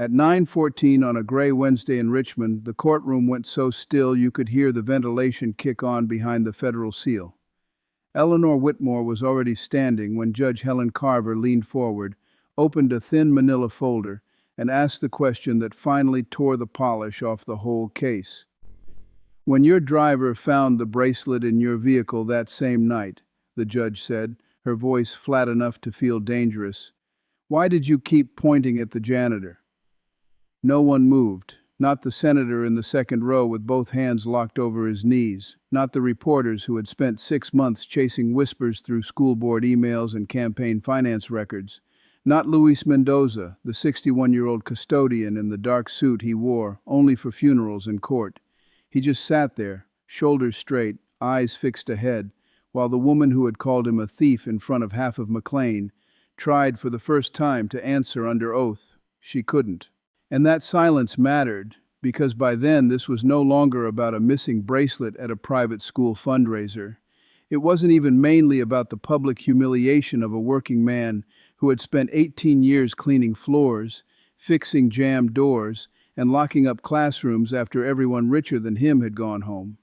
At 9:14 on a gray Wednesday in Richmond, the courtroom went so still you could hear the ventilation kick on behind the federal seal. Eleanor Whitmore was already standing when Judge Helen Carver leaned forward, opened a thin manila folder, and asked the question that finally tore the polish off the whole case. "When your driver found the bracelet in your vehicle that same night," the judge said, her voice flat enough to feel dangerous, "why did you keep pointing at the janitor?" No one moved, not the senator in the second row with both hands locked over his knees, not the reporters who had spent 6 months chasing whispers through school board emails and campaign finance records, not Luis Mendoza, the 61-year-old custodian in the dark suit he wore only for funerals and court. He just sat there, shoulders straight, eyes fixed ahead, while the woman who had called him a thief in front of half of McLean tried for the first time to answer under oath. She couldn't. And that silence mattered, because by then this was no longer about a missing bracelet at a private school fundraiser. It wasn't even mainly about the public humiliation of a working man who had spent 18 years cleaning floors, fixing jammed doors, and locking up classrooms after everyone richer than him had gone home.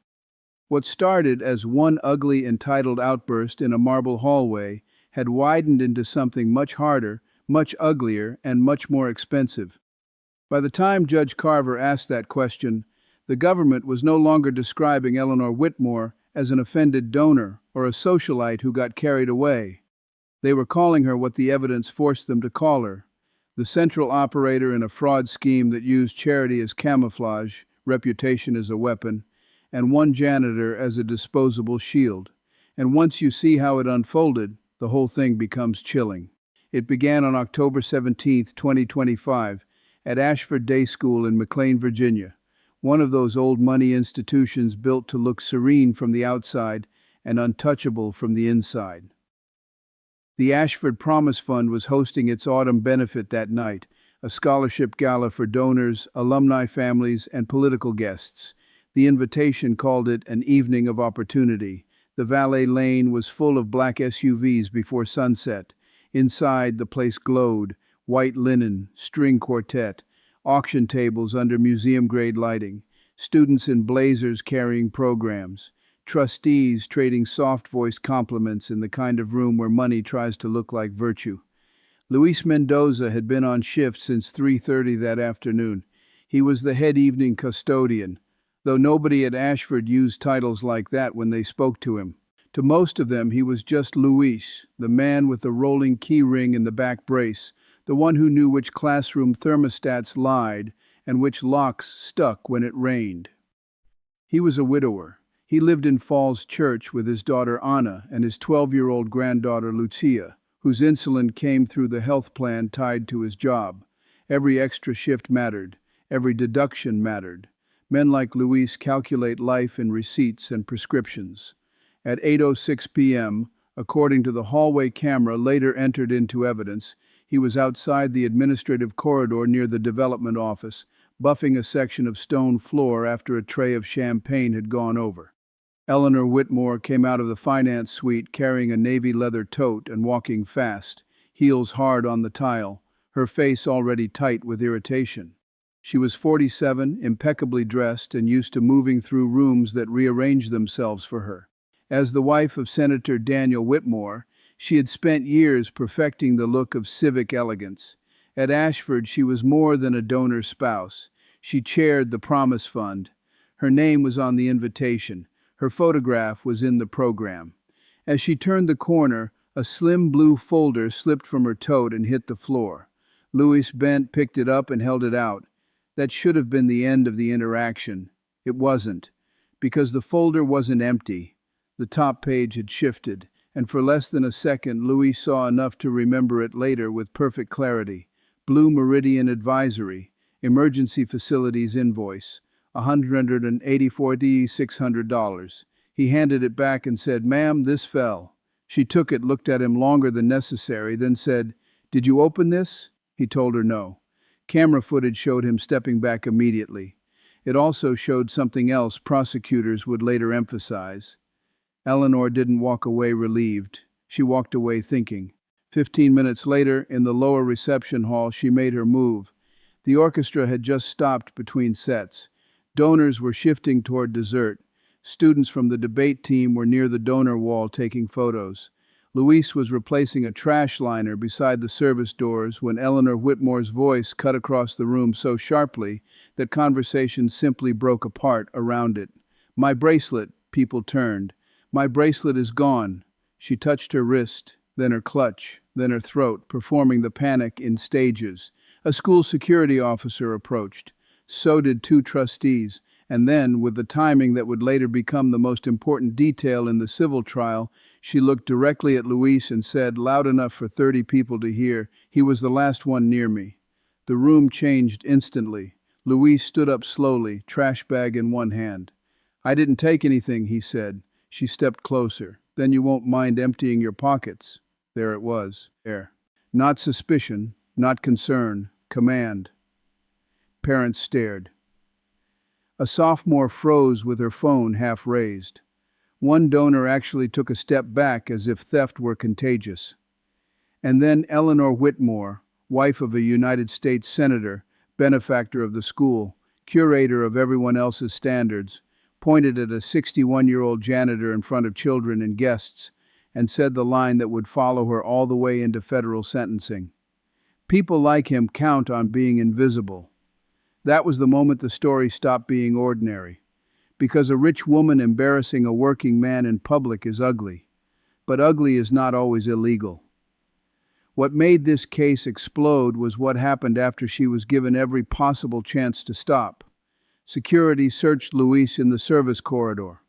What started as one ugly, entitled outburst in a marble hallway had widened into something much harder, much uglier, and much more expensive. By the time Judge Carver asked that question, the government was no longer describing Eleanor Whitmore as an offended donor or a socialite who got carried away. They were calling her what the evidence forced them to call her: the central operator in a fraud scheme that used charity as camouflage, reputation as a weapon, and one janitor as a disposable shield. And once you see how it unfolded, the whole thing becomes chilling. It began on October 17, 2025, at Ashford Day School in McLean, Virginia, one of those old money institutions built to look serene from the outside and untouchable from the inside. The Ashford Promise Fund was hosting its autumn benefit that night, a scholarship gala for donors, alumni families, and political guests. The invitation called it an evening of opportunity. The valet lane was full of black SUVs before sunset. Inside, the place glowed: white linen, string quartet, auction tables under museum-grade lighting, students in blazers carrying programs, trustees trading soft-voiced compliments in the kind of room where money tries to look like virtue. Luis Mendoza had been on shift since 3:30 that afternoon. He was the head evening custodian, though nobody at Ashford used titles like that when they spoke to him. To most of them, he was just Luis, the man with the rolling key ring in the back brace, the one who knew which classroom thermostats lied and which locks stuck when it rained. He was a widower. He lived in Falls Church with his daughter Anna and his 12-year-old granddaughter Lucia, whose insulin came through the health plan tied to his job. Every extra shift mattered. Every deduction mattered. Men like Luis calculate life in receipts and prescriptions. At 8:06 p.m., according to the hallway camera later entered into evidence, he was outside the administrative corridor near the development office, buffing a section of stone floor after a tray of champagne had gone over. Eleanor Whitmore came out of the finance suite carrying a navy leather tote and walking fast, heels hard on the tile, her face already tight with irritation. She was 47, impeccably dressed, and used to moving through rooms that rearranged themselves for her. As the wife of Senator Daniel Whitmore, she had spent years perfecting the look of civic elegance. At Ashford, she was more than a donor spouse. She chaired the Promise Fund. Her name was on the invitation. Her photograph was in the program. As she turned the corner, a slim blue folder slipped from her tote and hit the floor. Louis bent, picked it up, and held it out. That should have been the end of the interaction. It wasn't, because the folder wasn't empty. The top page had shifted, and for less than a second, Louis saw enough to remember it later with perfect clarity. Blue Meridian Advisory, Emergency Facilities Invoice, $184,600. He handed it back and said, "Ma'am, this fell." She took it, looked at him longer than necessary, then said, "Did you open this?" He told her no. Camera footage showed him stepping back immediately. It also showed something else prosecutors would later emphasize. Eleanor didn't walk away relieved. She walked away thinking. 15 minutes later, in the lower reception hall, she made her move. The orchestra had just stopped between sets. Donors were shifting toward dessert. Students from the debate team were near the donor wall taking photos. Luis was replacing a trash liner beside the service doors when Eleanor Whitmore's voice cut across the room so sharply that conversation simply broke apart around it. "My bracelet," people turned. "My bracelet is gone." She touched her wrist, then her clutch, then her throat, performing the panic in stages. A school security officer approached. So did two trustees, and then, with the timing that would later become the most important detail in the civil trial, she looked directly at Luis and said, loud enough for 30 people to hear, "He was the last one near me." The room changed instantly. Luis stood up slowly, trash bag in one hand. "I didn't take anything," he said. She stepped closer. "Then you won't mind emptying your pockets." There it was. There. Not suspicion, not concern, command. Parents stared. A sophomore froze with her phone half raised. One donor actually took a step back as if theft were contagious. And then Eleanor Whitmore, wife of a United States senator, benefactor of the school, curator of everyone else's standards, pointed at a 61-year-old janitor in front of children and guests, and said the line that would follow her all the way into federal sentencing. "People like him count on being invisible." That was the moment the story stopped being ordinary. Because a rich woman embarrassing a working man in public is ugly. But ugly is not always illegal. What made this case explode was what happened after she was given every possible chance to stop. Security searched Luis in the service corridor.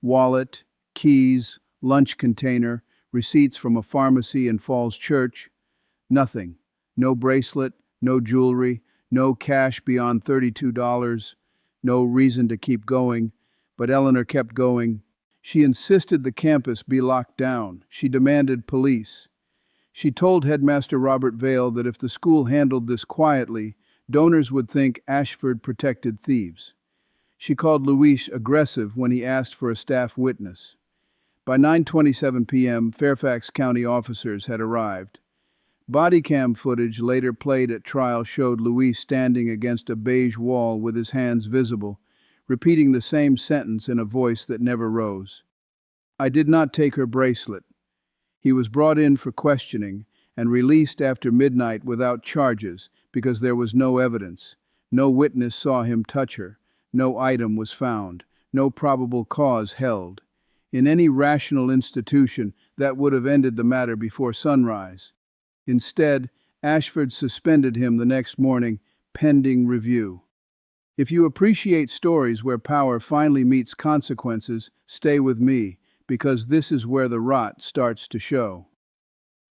Wallet, keys, lunch container, receipts from a pharmacy in Falls Church. Nothing. No bracelet, no jewelry, no cash beyond $32. No reason to keep going. But Eleanor kept going. She insisted the campus be locked down. She demanded police. She told Headmaster Robert Vale that if the school handled this quietly, donors would think Ashford protected thieves. She called Luis aggressive when he asked for a staff witness. By 9:27 p.m., Fairfax County officers had arrived. Body cam footage later played at trial showed Luis standing against a beige wall with his hands visible, repeating the same sentence in a voice that never rose. "I did not take her bracelet." He was brought in for questioning and released after midnight without charges because there was no evidence. No witness saw him touch her. No item was found. No probable cause held. In any rational institution, that would have ended the matter before sunrise. Instead, Ashford suspended him the next morning, pending review. If you appreciate stories where power finally meets consequences, stay with me, because this is where the rot starts to show.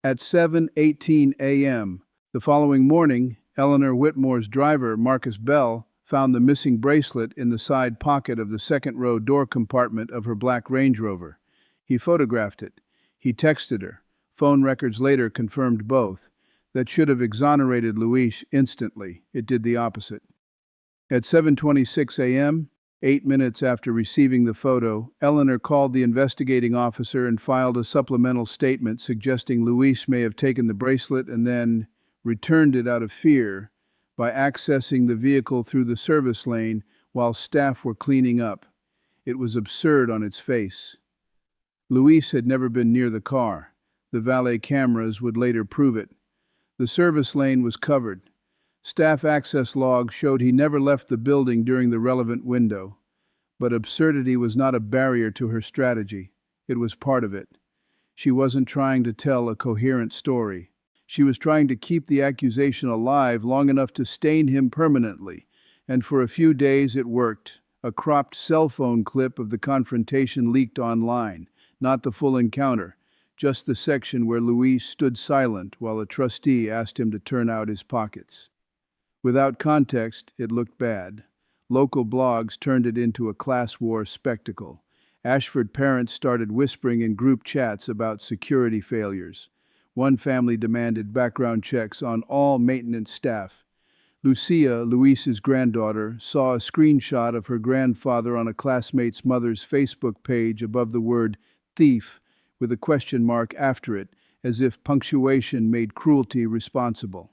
At 7:18 a.m. the following morning, Eleanor Whitmore's driver, Marcus Bell, found the missing bracelet in the side pocket of the second-row door compartment of her black Range Rover. He photographed it. He texted her. Phone records later confirmed both. That should have exonerated Luis instantly. It did the opposite. At 7:26 a.m., 8 minutes after receiving the photo, Eleanor called the investigating officer and filed a supplemental statement suggesting Luis may have taken the bracelet and then returned it out of fear by accessing the vehicle through the service lane while staff were cleaning up. It was absurd on its face. Luis had never been near the car. The valet cameras would later prove it. The service lane was covered. Staff access logs showed he never left the building during the relevant window. But absurdity was not a barrier to her strategy. It was part of it. She wasn't trying to tell a coherent story. She was trying to keep the accusation alive long enough to stain him permanently. And for a few days it worked. A cropped cell phone clip of the confrontation leaked online. Not the full encounter. Just the section where Luis stood silent while a trustee asked him to turn out his pockets. Without context, it looked bad. Local blogs turned it into a class war spectacle. Ashford parents started whispering in group chats about security failures. One family demanded background checks on all maintenance staff. Lucia, Luis's granddaughter, saw a screenshot of her grandfather on a classmate's mother's Facebook page above the word thief with a question mark after it, as if punctuation made cruelty responsible.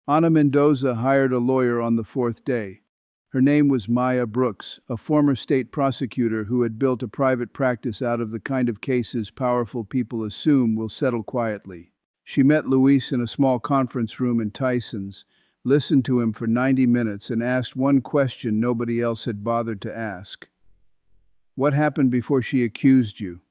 Ana Mendoza hired a lawyer on the fourth day. Her name was Maya Brooks, a former state prosecutor who had built a private practice out of the kind of cases powerful people assume will settle quietly. She met Luis in a small conference room in Tyson's, listened to him for 90 minutes, and asked one question nobody else had bothered to ask. What happened before she accused you?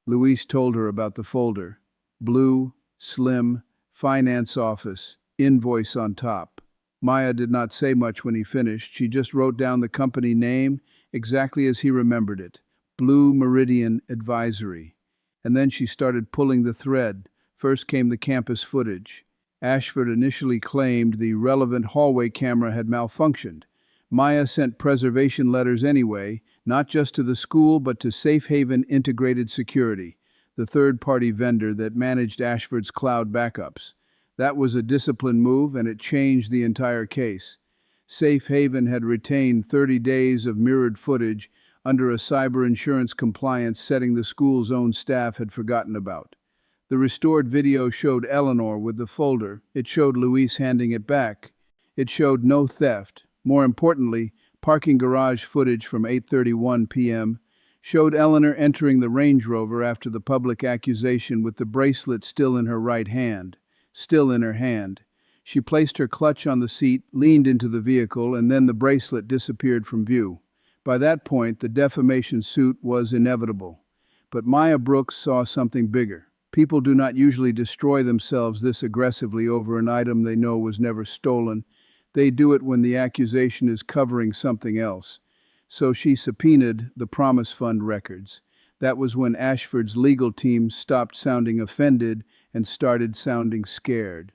Luis told her about the folder. Blue, slim, finance office, invoice on top. Maya did not say much when he finished. She just wrote down the company name exactly as he remembered it. Blue Meridian Advisory. And then she started pulling the thread. First came the campus footage. Ashford initially claimed the relevant hallway camera had malfunctioned. Maya sent preservation letters anyway, not just to the school but to Safe Haven Integrated Security, the third-party vendor that managed Ashford's cloud backups. That was a discipline move, and it changed the entire case. Safe Haven had retained 30 days of mirrored footage under a cyber insurance compliance setting the school's own staff had forgotten about. The restored video showed Eleanor with the folder. It showed Luis handing it back. It showed no theft. More importantly, parking garage footage from 8:31 p.m. showed Eleanor entering the Range Rover after the public accusation with the bracelet still in her right hand. Still in her hand. She placed her clutch on the seat, leaned into the vehicle, and then the bracelet disappeared from view. By that point, the defamation suit was inevitable. But Maya Brooks saw something bigger. People do not usually destroy themselves this aggressively over an item they know was never stolen. They do it when the accusation is covering something else. So she subpoenaed the Promise Fund records. That was when Ashford's legal team stopped sounding offended and started sounding scared.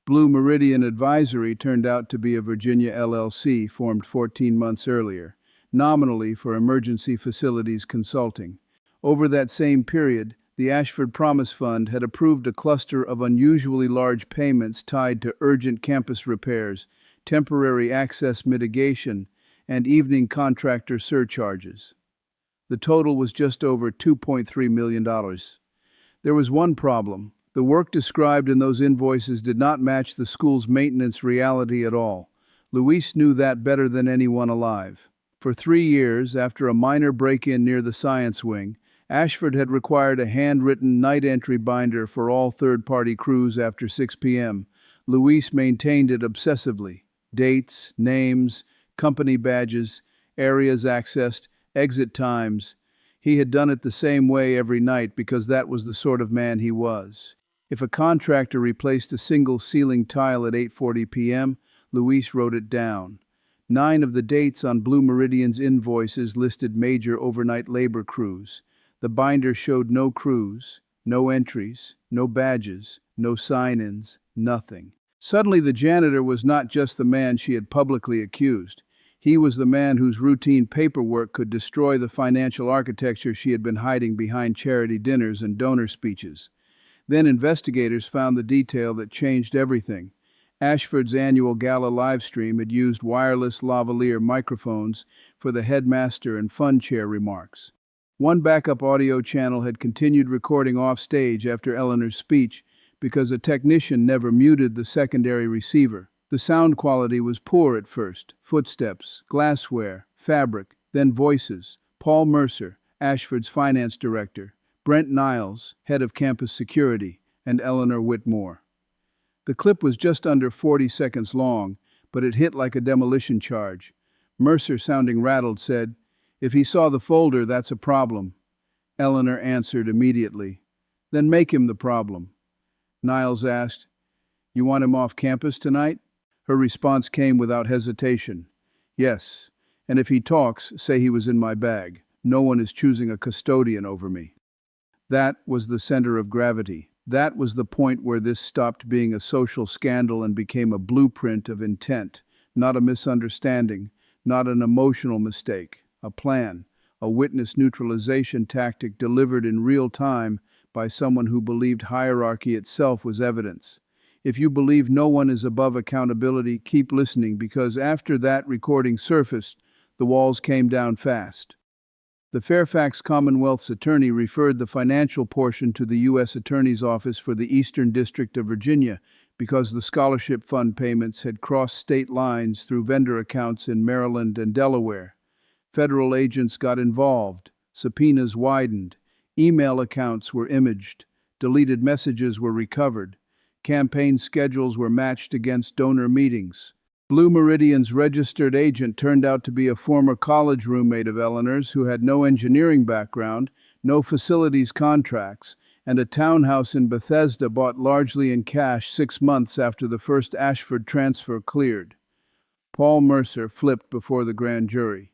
Blue Meridian Advisory turned out to be a Virginia LLC formed 14 months earlier, nominally for emergency facilities consulting. Over that same period, the Ashford Promise Fund had approved a cluster of unusually large payments tied to urgent campus repairs, temporary access mitigation, and evening contractor surcharges. The total was just over $2.3 million. There was one problem. The work described in those invoices did not match the school's maintenance reality at all. Luis knew that better than anyone alive. For 3 years, after a minor break-in near the science wing, Ashford had required a handwritten night entry binder for all third-party crews after 6 p.m. Luis maintained it obsessively. Dates, names, company badges, areas accessed, exit times. He had done it the same way every night because that was the sort of man he was. If a contractor replaced a single ceiling tile at 8:40 p.m., Luis wrote it down. 9 of the dates on Blue Meridian's invoices listed major overnight labor crews. The binder showed no crews, no entries, no badges, no sign-ins, nothing. Suddenly the janitor was not just the man she had publicly accused. He was the man whose routine paperwork could destroy the financial architecture she had been hiding behind charity dinners and donor speeches. Then investigators found the detail that changed everything. Ashford's annual gala livestream had used wireless lavalier microphones for the headmaster and fun chair remarks. One backup audio channel had continued recording off-stage after Eleanor's speech because a technician never muted the secondary receiver. The sound quality was poor at first. Footsteps, glassware, fabric, then voices. Paul Mercer, Ashford's finance director, Brent Niles, head of campus security, and Eleanor Whitmore. The clip was just under 40 seconds long, but it hit like a demolition charge. Mercer, sounding rattled, said, "If he saw the folder, that's a problem." Eleanor answered immediately, "Then make him the problem." Niles asked, "You want him off campus tonight?" Her response came without hesitation. "Yes, and if he talks, say he was in my bag. No one is choosing a custodian over me." That was the center of gravity. That was the point where this stopped being a social scandal and became a blueprint of intent, not a misunderstanding, not an emotional mistake, a plan, a witness neutralization tactic delivered in real time by someone who believed hierarchy itself was evidence. If you believe no one is above accountability, keep listening, because after that recording surfaced, the walls came down fast. The Fairfax Commonwealth's attorney referred the financial portion to the U.S. Attorney's Office for the Eastern District of Virginia, because the scholarship fund payments had crossed state lines through vendor accounts in Maryland and Delaware. Federal agents got involved, subpoenas widened, email accounts were imaged, deleted messages were recovered, campaign schedules were matched against donor meetings. Blue Meridian's registered agent turned out to be a former college roommate of Eleanor's who had no engineering background, no facilities contracts, and a townhouse in Bethesda bought largely in cash 6 months after the first Ashford transfer cleared. Paul Mercer flipped before the grand jury.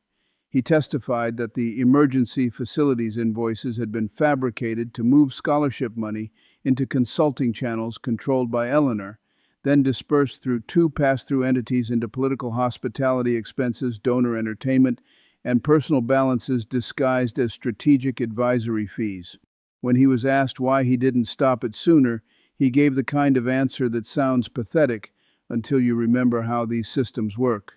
He testified that the emergency facilities invoices had been fabricated to move scholarship money into consulting channels controlled by Eleanor, then dispersed through 2 pass-through entities into political hospitality expenses, donor entertainment, and personal balances disguised as strategic advisory fees. When he was asked why he didn't stop it sooner, he gave the kind of answer that sounds pathetic until you remember how these systems work.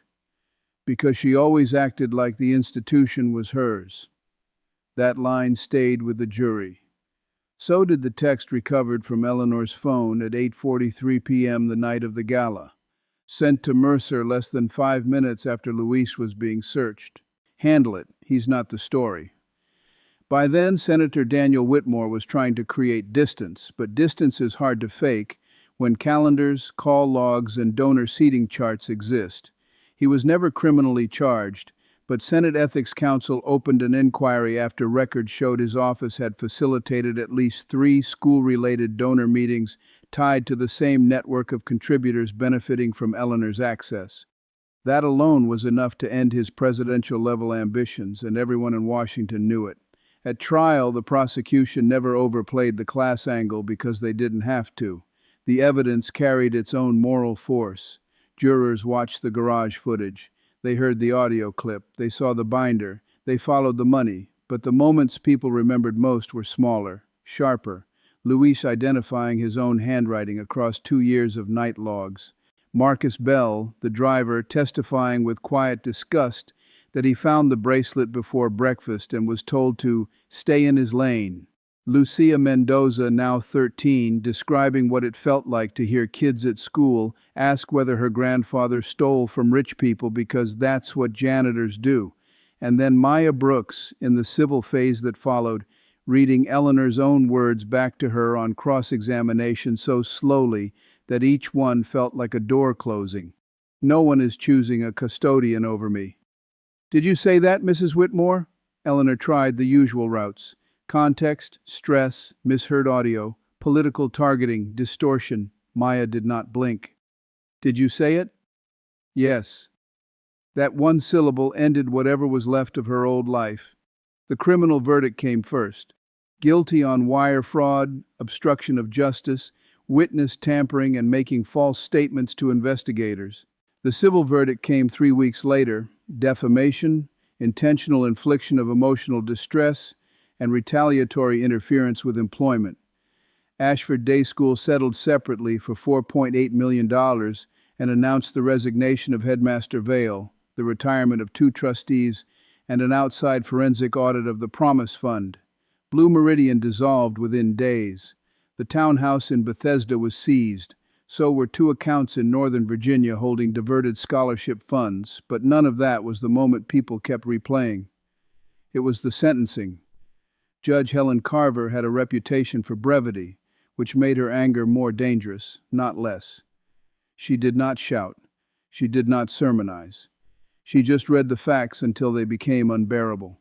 Because she always acted like the institution was hers. That line stayed with the jury. So did the text recovered from Eleanor's phone at 8:43 p.m. the night of the gala, sent to Mercer less than 5 minutes after Luis was being searched. Handle it, he's not the story. By then, Senator Daniel Whitmore was trying to create distance, but distance is hard to fake when calendars, call logs, and donor seating charts exist. He was never criminally charged, but Senate Ethics Council opened an inquiry after records showed his office had facilitated at least 3 school-related donor meetings tied to the same network of contributors benefiting from Eleanor's access. That alone was enough to end his presidential-level ambitions, and everyone in Washington knew it. At trial, the prosecution never overplayed the class angle because they didn't have to. The evidence carried its own moral force. Jurors watched the garage footage. They heard the audio clip. They saw the binder. They followed the money. But the moments people remembered most were smaller, sharper. Luis identifying his own handwriting across 2 years of night logs. Marcus Bell, the driver, testifying with quiet disgust that he found the bracelet before breakfast and was told to stay in his lane. Lucia Mendoza, now 13, describing what it felt like to hear kids at school ask whether her grandfather stole from rich people because that's what janitors do. And then Maya Brooks, in the civil phase that followed, reading Eleanor's own words back to her on cross-examination so slowly that each one felt like a door closing. "No one is choosing a custodian over me." "Did you say that, Mrs. Whitmore?" Eleanor tried the usual routes. Context, stress, misheard audio, political targeting, distortion. Maya did not blink. "Did you say it?" "Yes." That one syllable ended whatever was left of her old life. The criminal verdict came first. Guilty on wire fraud, obstruction of justice, witness tampering, and making false statements to investigators. The civil verdict came 3 weeks later: defamation, intentional infliction of emotional distress, and retaliatory interference with employment. Ashford Day School settled separately for $4.8 million and announced the resignation of Headmaster Vale, the retirement of 2 trustees, and an outside forensic audit of the Promise Fund. Blue Meridian dissolved within days. The townhouse in Bethesda was seized. So were 2 accounts in Northern Virginia holding diverted scholarship funds, but none of that was the moment people kept replaying. It was the sentencing. Judge Helen Carver had a reputation for brevity, which made her anger more dangerous, not less. She did not shout. She did not sermonize. She just read the facts until they became unbearable.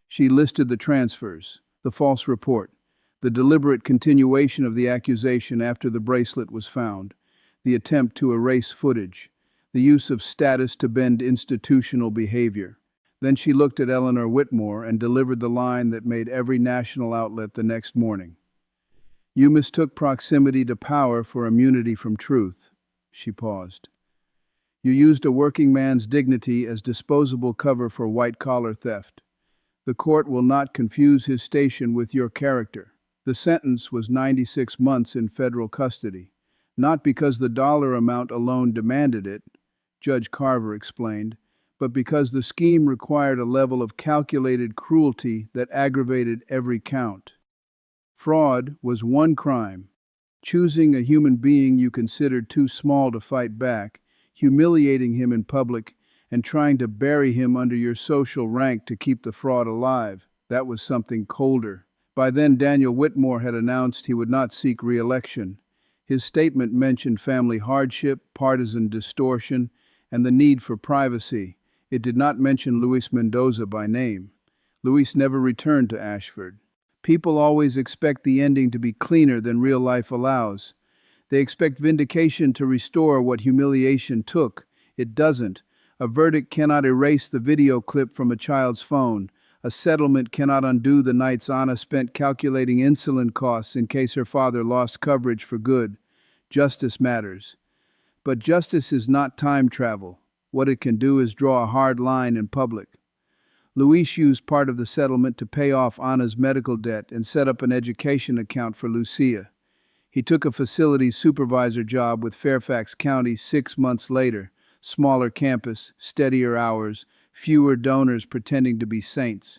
She listed the transfers, the false report, the deliberate continuation of the accusation after the bracelet was found, the attempt to erase footage, the use of status to bend institutional behavior. Then she looked at Eleanor Whitmore and delivered the line that made every national outlet the next morning. "You mistook proximity to power for immunity from truth." She paused. "You used a working man's dignity as disposable cover for white-collar theft. The court will not confuse his station with your character." The sentence was 96 months in federal custody, not because the dollar amount alone demanded it, Judge Carver explained, but because the scheme required a level of calculated cruelty that aggravated every count. Fraud was one crime. choosing a human being you considered too small to fight back, humiliating him in public, and trying to bury him under your social rank to keep the fraud alive. That was something colder. By then, Daniel Whitmore had announced he would not seek re-election. His statement mentioned family hardship, partisan distortion, and the need for privacy. It did not mention Luis Mendoza by name. Luis never returned to Ashford. People always expect the ending to be cleaner than real life allows. They expect vindication to restore what humiliation took. It doesn't. A verdict cannot erase the video clip from a child's phone. A settlement cannot undo the nights Anna spent calculating insulin costs in case her father lost coverage for good. Justice matters. But justice is not time travel. What it can do is draw a hard line in public. Luis used part of the settlement to pay off Anna's medical debt and set up an education account for Lucia. He took a facilities supervisor job with Fairfax County 6 months later. Smaller campus, steadier hours, fewer donors pretending to be saints.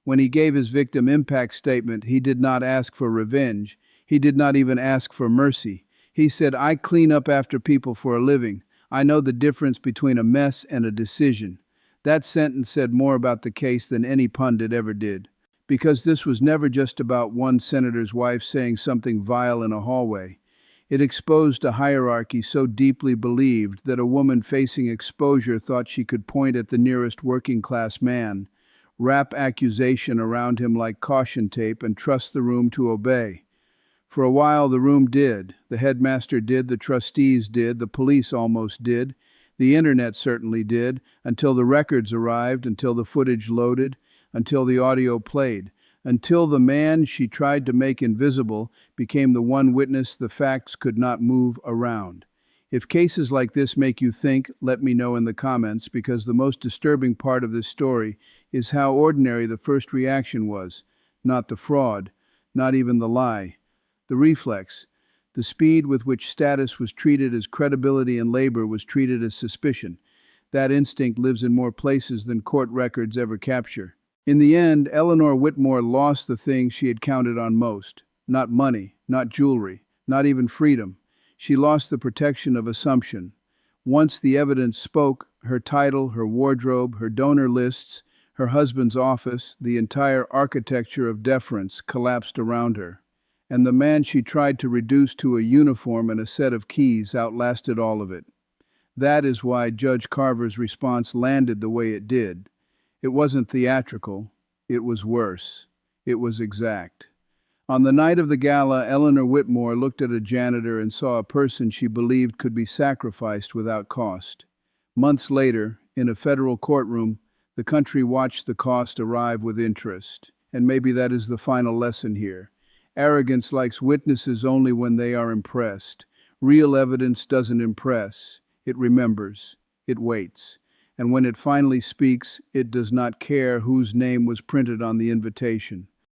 When he gave his victim impact statement, he did not ask for revenge. He did not even ask for mercy. He said, "I clean up after people for a living. I know the difference between a mess and a decision." That sentence said more about the case than any pundit ever did. Because this was never just about one senator's wife saying something vile in a hallway. It exposed a hierarchy so deeply believed that a woman facing exposure thought she could point at the nearest working-class man, wrap accusation around him like caution tape, and trust the room to obey. For a while the room did. The headmaster did, the trustees did, the police almost did. The internet certainly did, until the records arrived, until the footage loaded, until the audio played, until the man she tried to make invisible became the one witness the facts could not move around. If cases like this make you think, let me know in the comments, because the most disturbing part of this story is how ordinary the first reaction was. Not the fraud, not even the lie. The reflex. The speed with which status was treated as credibility and labor was treated as suspicion. That instinct lives in more places than court records ever capture. In the end, Eleanor Whitmore lost the thing she had counted on most. Not money, not jewelry, not even freedom. She lost the protection of assumption. Once the evidence spoke, her title, her wardrobe, her donor lists, her husband's office, the entire architecture of deference collapsed around her. And the man she tried to reduce to a uniform and a set of keys outlasted all of it. That is why Judge Carver's response landed the way it did. It wasn't theatrical. It was worse. It was exact. On the night of the gala, Eleanor Whitmore looked at a janitor and saw a person she believed could be sacrificed without cost. Months later, in a federal courtroom, the country watched the cost arrive with interest. And maybe that is the final lesson here. Arrogance likes witnesses only when they are impressed. Real evidence doesn't impress. It remembers. It waits. And when it finally speaks, it does not care whose name was printed on the invitation.